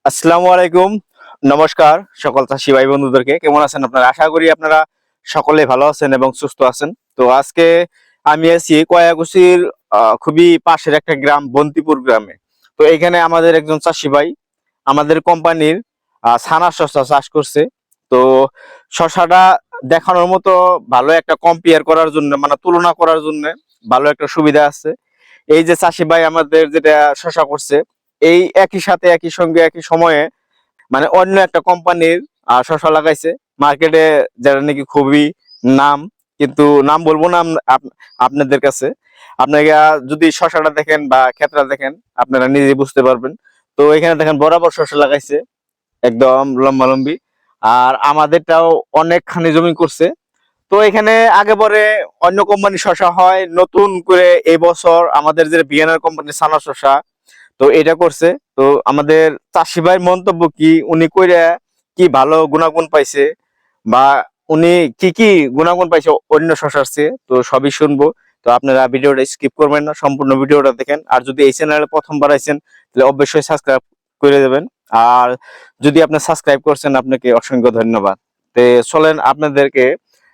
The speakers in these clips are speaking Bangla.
আসসালামু আলাইকুম। নমস্কার সকল চাষী ভাই বন্ধুদেরকে। কেমন আছেন আপনারা? আশা করি আপনারা সকলে ভালো আছেন এবং সুস্থ আছেন। তো আজকে আমি আছি কয়াকুছির খুবই পাশের একটা গ্রাম বন্তিপুর গ্রামে। তো এখানে আমাদের একজন চাষী ভাই আমাদের কোম্পানির ছানা শসা চাষ করছে। তো শসাটা দেখানোর মতো ভালো একটা কম্পেয়ার করার জন্য মানে তুলনা করার জন্য ভালো একটা সুবিধা আছে। এই যে চাষী ভাই আমাদের যেটা শসা করছে এই একই সাথে একই সঙ্গে একই সময়ে মানে অন্য একটা কোম্পানির শসা লাগাইছে মার্কেটে, যেটা নাকি খুবই নাম, কিন্তু নাম বলবো না আপনাদের কাছে। আপনাকে যদি শসাটা দেখেন বা ক্ষেতটা দেখেন আপনারা নিজেই বুঝতে পারবেন। তো এখানে দেখেন বরাবর শসা লাগাইছে একদম লম্বালম্বি, আর আমাদেরটাও অনেকখানি জমি করছে। তো এখানে আগে পরে অন্য কোম্পানির শসা হয়, নতুন করে এই বছর আমাদের যে বিএনআর কোম্পানির সানা শসা তো এটা করছে। তো আমাদের চাষি ভাইয়ের মন্তব্য কি, উনি কইরা কি ভালো গুণাগুণ পাইছে বা উনি কি কি গুণাগুণ পাইছে অন্য শসার চেয়ে, তো সবই শুনবো। তো আপনারা ভিডিওটা স্কিপ করবেন না, সম্পূর্ণ ভিডিওটা দেখেন। আর যদি এই চ্যানেলে প্রথমবার আইছেন তাহলে অবশ্যই সাবস্ক্রাইব করে দেবেন। আর যদি আপনি সাবস্ক্রাইব করছেন আপনাকে অসংখ্য ধন্যবাদ। তো চলেন আপনাদেরকে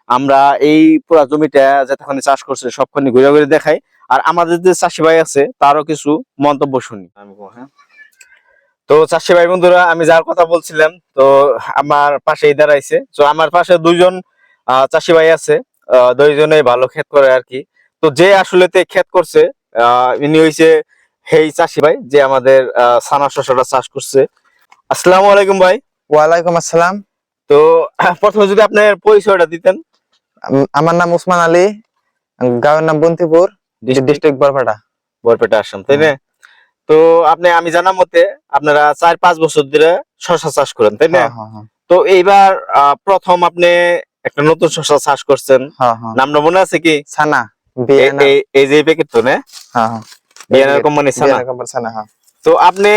আমরা এই পুরা জমিটা যেখানে চাষ করছে সবখানে ঘুরে ঘুরে দেখাই, আর আমাদের যে চাষি ভাই আছে তারও কিছু মন্তব্য শুনি। হ্যাঁ, তো চাষি ভাই বন্ধুরা, আমি যার কথা বলছিলাম তো আমার পাশেই দাঁড়াইছে। তো আমার পাশে দুইজন চাষি ভাই আছে, দুইজনে ভালো ক্ষেত করে আর কি। তো যে আসলে ক্ষেত করছে ইনি হইছে সেই চাষি ভাই যে আমাদের সানা শসাটা চাষ করছে। আসসালামু আলাইকুম ভাই। ওয়ালাইকুম আসসালাম। তো প্রথমে যদি আপনার পরিচয়টা দিতেন। আমার নাম উসমান আলী, গাঁয়ের নাম বন্তিপুর, ডিস্ট্রিক্ট বরপেটা। বরপেটা আসাম, তাই না? তো আমি জানা মতে আপনারা 4-5 বছর ধরে শসা চাষ করেন, তাই না? হ্যাঁ হ্যাঁ হ্যাঁ তো এইবার প্রথম আপনি একটা নতুন শসা চাষ করছেন, হ্যাঁ হ্যাঁ। নামটা মনে আছে কি? ছানা এই যে প্যাকেট তো না, হ্যাঁ হ্যাঁ, বিএনআর কোম্পানি ছানা। ছানা, হ্যাঁ। তো আপনি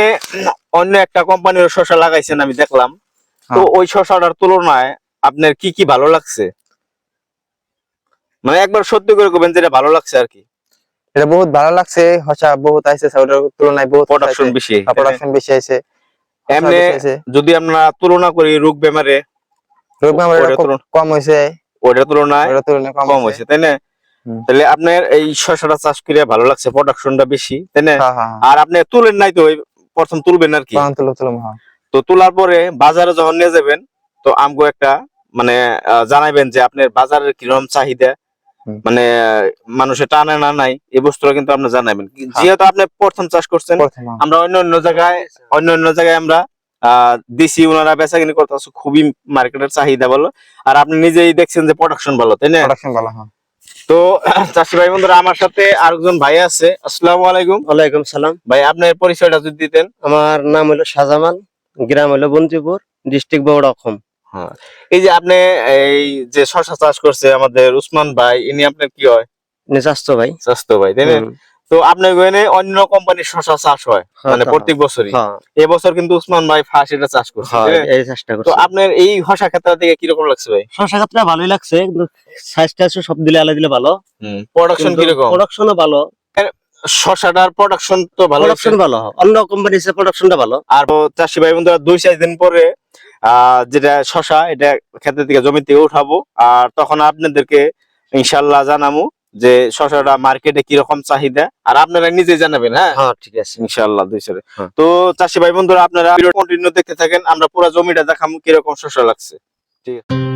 অন্য একটা কোম্পানির শসা লাগাইছেন আমি দেখলাম। তো হ্যাঁ। ওই শসাটার তুলনায় আপনার কি কি ভালো লাগছে? মানে একবার সত্যি করে কবেন যেটা ভালো লাগছে আর কি। এটা বহুত ভালো লাগছে, হসা বহুত আইছে, ওটার তুলনায় বহুত প্রোডাকশন বেশি, প্রোডাকশন বেশি আইছে। এমনি যদি আমরা তুলনা করি রোগ বেমারে, রোগ বেমার কম হইছে, ওটার তুলনায় কম হইছে, হয়েছে, তাই না? তাহলে আপনার এই শসাটা চাষ করে ভালো লাগছে, প্রোডাকশনটা বেশি, তাই না? আর আপনি তুলেন নাই তো, প্রথম তুলবেন আর কি। তো তোলার পরে বাজারে যখন নিয়ে যাবেন তো আমগো একটা মানে জানাইবেন যে আপনার বাজারের কিরকম চাহিদা, মানে মানুষের টানে না নাই এই বস্তুটা কিন্তু আপনি জানাবেন। যেহেতু আপনি প্রথম চাষ করছেন, আমরা অন্য অন্য জায়গায় আমরা দিছি, ওনারা বেচাকিনি করতেছে, খুবই মার্কেটের চাহিদা ভালো। আর আপনি নিজেই দেখছেন যে প্রোডাকশন ভালো, তাই না? তো চাষি ভাই বন্ধুরা, আমার সাথে আরেকজন ভাই আছে। আসসালামু আলাইকুম। ওয়ালাইকুম সালাম ভাই, আপনার পরিচয়টা যদি দিতেন। আমার নাম হলো শাহজামাল, গ্রাম হলো বন্তিপুর, ডিস্ট্রিক্ট বগুড়া অসম। হ্যাঁ, এই যে আপনি এই যে শসা চাষ করছে আমাদের উসমান ভাই, ইনি আপনার কি হয়? স্বাস্থ্য ভাই, স্বাস্থ্য ভাই, তাই না? তো আপনার ওখানে অন্য কোম্পানির শসা চাষ হয় মানে প্রত্যেক বছরই। এবছর কিন্তু উসমান ভাই ফার্স্ট এটা চাষ করছে, এই চাষটা করছে। তো আপনার এই শসা ক্ষেতটা থেকে কিরকম লাগছে ভাই? শসা ক্ষেতটা ভালোই লাগছে, কিন্তু সাইজটা সব দিলে আলাদা দিলে ভালো। প্রোডাকশন কিরকম? প্রোডাকশনও ভালো, শসাটার প্রোডাকশন তো ভালো, প্রোডাকশন ভালো, অন্য কোম্পানির চেয়ে প্রোডাকশনটা ভালো। আর চাষি ভাই বন্ধুরা 2-4 দিন পরে যেটা শসা এটা ক্ষেতের থেকে জমি থেকে উঠাবো, আর তখন আপনাদেরকে ইনশাল্লাহ জানাবো যে শসাটা মার্কেটে কিরকম চাহিদা, আর আপনারা নিজে জানাবেন। হ্যাঁ হ্যাঁ, ঠিক আছে ইনশাল্লাহ। তো চাষি ভাই বন্ধুরা, আপনারা কন্টিনিউ দেখতে থাকেন, আমরা পুরো জমিটা দেখাবো কিরকম শসা লাগছে। ঠিক আছে।